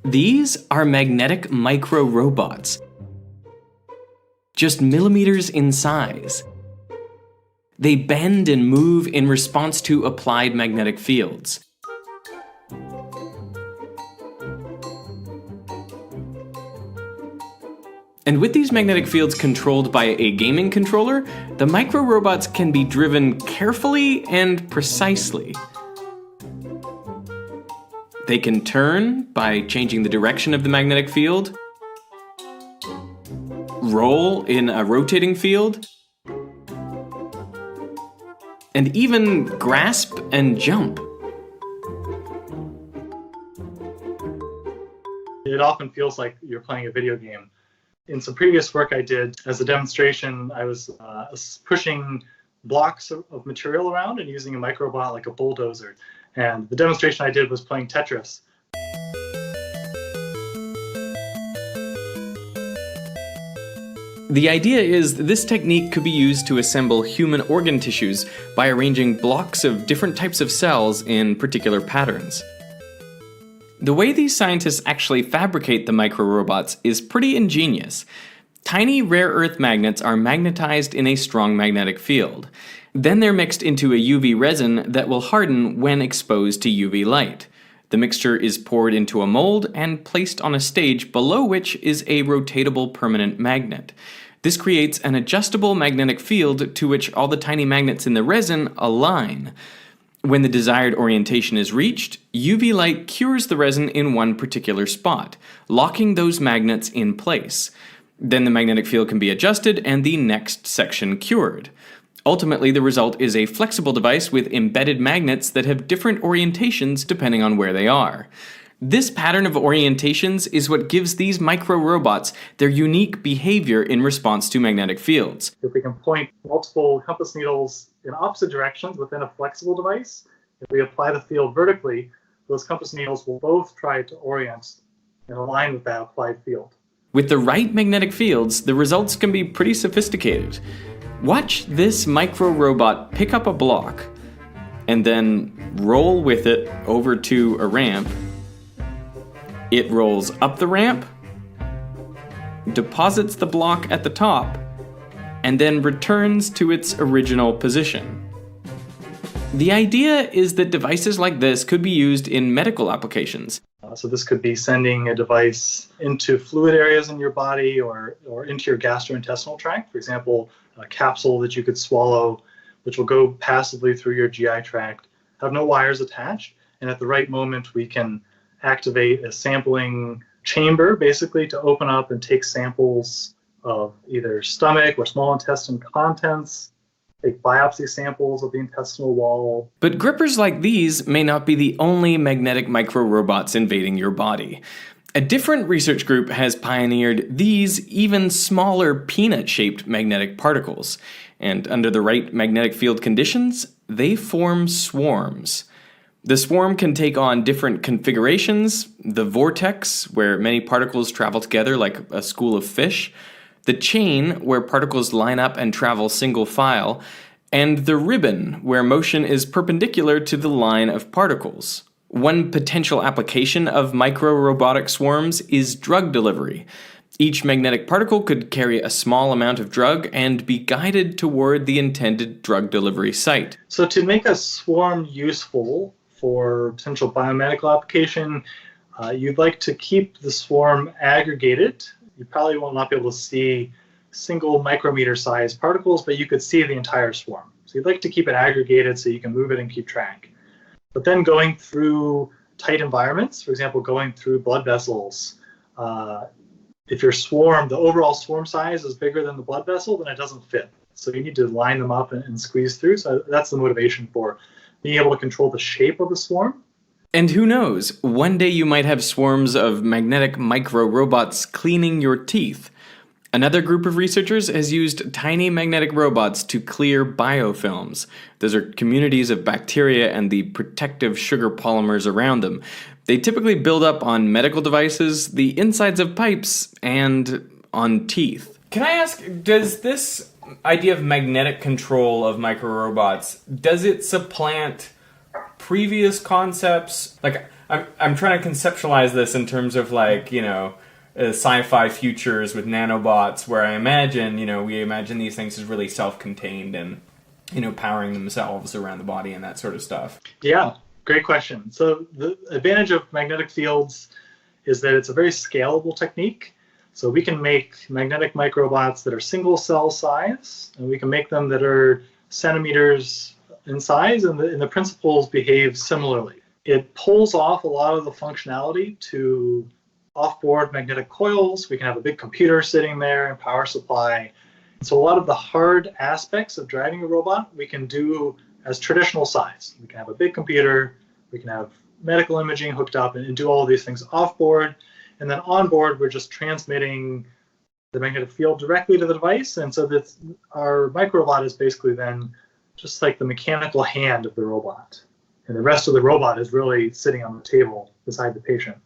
These are magnetic micro-robots, just millimeters in size. They bend and move in response to applied magnetic fields. And with these magnetic fields controlled by a gaming controller, the micro-robots can be driven carefully and precisely. They can turn by changing the direction of the magnetic field, roll in a rotating field, and even grasp and jump. It often feels like you're playing a video game. In some previous work I did as a demonstration, I was pushing blocks of material around and using a microbot like a bulldozer. And the demonstration I did was playing Tetris. The idea is that this technique could be used to assemble human organ tissues by arranging blocks of different types of cells in particular patterns. The way these scientists actually fabricate the micro-robots is pretty ingenious. Tiny rare earth magnets are magnetized in a strong magnetic field. Then they're mixed into a UV resin that will harden when exposed to UV light. The mixture is poured into a mold and placed on a stage below which is a rotatable permanent magnet. This creates an adjustable magnetic field to which all the tiny magnets in the resin align. When the desired orientation is reached, UV light cures the resin in one particular spot, locking those magnets in place. Then the magnetic field can be adjusted and the next section cured. Ultimately, the result is a flexible device with embedded magnets that have different orientations depending on where they are. This pattern of orientations is what gives these micro-robots their unique behavior in response to magnetic fields. If we can point multiple compass needles in opposite directions within a flexible device, if we apply the field vertically, those compass needles will both try to orient and align with that applied field. With the right magnetic fields, the results can be pretty sophisticated. Watch this micro-robot pick up a block and then roll with it over to a ramp. It rolls up the ramp, deposits the block at the top, and then returns to its original position. The idea is that devices like this could be used in medical applications. So this could be sending a device into fluid areas in your body or into your gastrointestinal tract. For example, a capsule that you could swallow, which will go passively through your GI tract, have no wires attached, and at the right moment we can activate a sampling chamber basically to open up and take samples of either stomach or small intestine contents, take biopsy samples of the intestinal wall. But grippers like these may not be the only magnetic micro-robots invading your body. A different research group has pioneered these even smaller peanut-shaped magnetic particles, and under the right magnetic field conditions, they form swarms. The swarm can take on different configurations: the vortex, where many particles travel together like a school of fish, the chain, where particles line up and travel single file, and the ribbon, where motion is perpendicular to the line of particles. One potential application of micro-robotic swarms is drug delivery. Each magnetic particle could carry a small amount of drug and be guided toward the intended drug delivery site. So to make a swarm useful for potential biomedical application, you'd like to keep the swarm aggregated. You probably will not be able to see single micrometer sized particles, but you could see the entire swarm. So you'd like to keep it aggregated so you can move it and keep track. But then going through tight environments, for example, going through blood vessels, if your swarm, the overall swarm size is bigger than the blood vessel, then it doesn't fit. So you need to line them up and squeeze through. So that's the motivation for being able to control the shape of the swarm. And who knows, one day you might have swarms of magnetic micro-robots cleaning your teeth. Another group of researchers has used tiny magnetic robots to clear biofilms. Those are communities of bacteria and the protective sugar polymers around them. They typically build up on medical devices, the insides of pipes, and on teeth. Can I ask, does this idea of magnetic control of micro-robots, does it supplant previous concepts? Like, I'm trying to conceptualize this in terms of like, sci-fi futures with nanobots, where I imagine, we imagine these things as really self-contained and, powering themselves around the body and that sort of stuff. Yeah, great question. So the advantage of magnetic fields is that it's a very scalable technique. So we can make magnetic microbots that are single cell size, and we can make them that are centimeters in size, and the principles behave similarly. It pulls off a lot of the functionality to off-board magnetic coils. We can have a big computer sitting there and power supply. So a lot of the hard aspects of driving a robot we can do as traditional size. We can have a big computer, we can have medical imaging hooked up and do all of these things off-board. And then on-board, we're just transmitting the magnetic field directly to the device. And so that our microbot is basically then just like the mechanical hand of the robot. And the rest of the robot is really sitting on the table beside the patient.